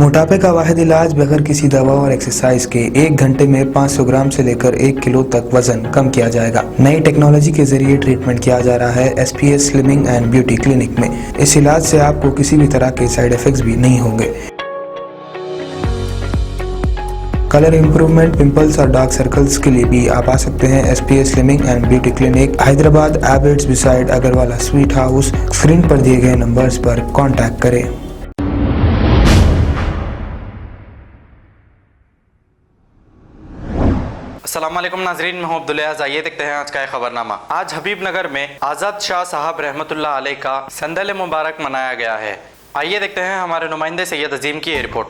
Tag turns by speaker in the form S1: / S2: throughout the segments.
S1: मोटापे का वाहिद इलाज बगैर किसी दवा और एक्सरसाइज के 1 घंटे में 500 ग्राम से लेकर 1 किलो तक वजन कम किया जाएगा। नई टेक्नोलॉजी के जरिए ट्रीटमेंट किया जा रहा है SPS slimming and beauty clinic में। इस इलाज से आपको किसी भी तरह के साइड इफेक्ट्स भी नहीं होंगे। कलर इंप्रूवमेंट, पिंपल्स और डार्क सर्कल्स के लिए भी आप आ सकते हैं SPS slimming and beauty clinic, Hyderabad, एबर्ट्स beside Agarwala sweet house. Screen पर दिए गए नंबर्स पर कॉन्टैक्ट करें।
S2: अस्सलामुअलैकुम नाजरीन, मैं हूं अब्दुल-अज़ीज़। आइए देखते हैं आज का खबरनामा। आज हबीबनगर में आज़ाद शाह साहब रहमतुल्लाह अलैह का संदल मुबारक मनाया गया है। आइए देखते हैं हमारे नुमाइंदे सैयद अजीम की ये रिपोर्ट।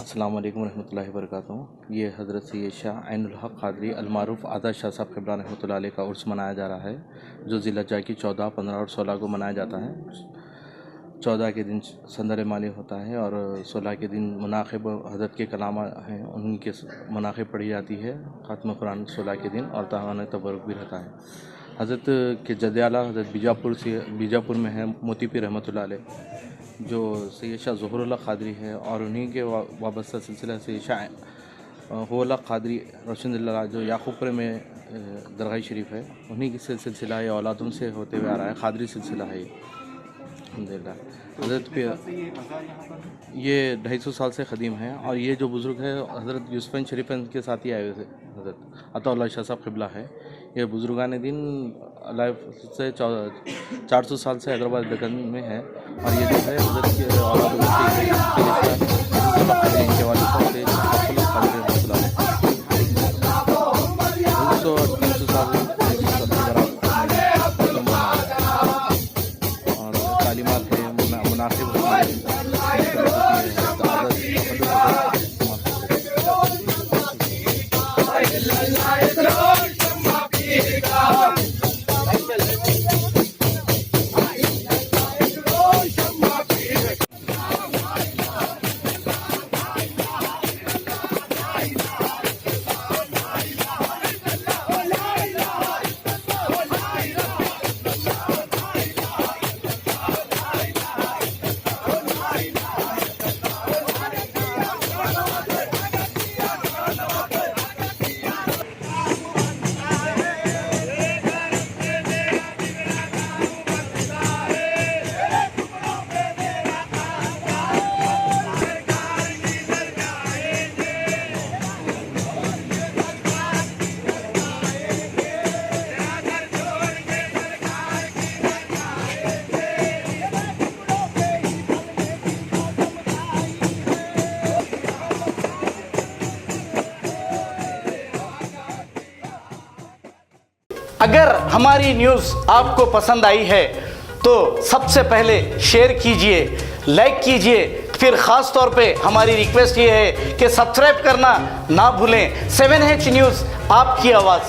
S3: अस्सलाम वालेकुम रहमतुल्लाहि व बरकातहू। ये हज़रत सैयद शाह ऐनुल हक़ क़ादरी अलमारूफ़ आज़ाद शाह साहब क़िबला रहमतुल्लाह अलैह का उर्स मनाया जा रहा है, जो ज़िलहज्जा की 14, 15 और 16 को मनाया जाता है। 14 के दिन संदर माली होता है और 16 के दिन मुनाक़िब हज़रत के कलाम हैं, उन्हीं के मुनाक़िब पढ़ी जाती है। ख़त्म कुरान 16 के दिन और तावान तबरुक भी रहता है। हज़रत के जद्दे आला हज़रत बीजापुर में है मोती पीर रहमतुल्लाह अलैह, जो सैयद शाह ज़ुहरुल्लाह क़ादरी है और उन्हीं के वाबस्ता सिलसिला से शाह हुल्ला क़ादरी रोशनदुल्लाह जो याक़ूबपुर में दरगाह शरीफ है, उन्हीं के सिलसिला है, औलादों से होते हुए आ रहा है। क़ादरी सिलसिला है अल्हम्दुलिल्लाह। हज़रत पे ये 250 साल से ख़दीम है और ये जो बुज़ुर्ग है हज़रत यूसुफ़ शरीफ के साथ ही आए हुए थे। हज़रत अताउल्लाह शाह साहब क़िबला है। ये बुज़ुर्गान दिन अलाइफ से 400 साल से हैदराबाद दक्कन में है और ये जो है हज़रत के औलाद के वाले से और तालीमात है, मुनासिब
S4: अगर हमारी न्यूज़ आपको पसंद आई है तो सबसे पहले शेयर कीजिए, लाइक कीजिए, फिर ख़ास तौर पे हमारी रिक्वेस्ट ये है कि सब्सक्राइब करना ना भूलें। 7H न्यूज़, आपकी आवाज़।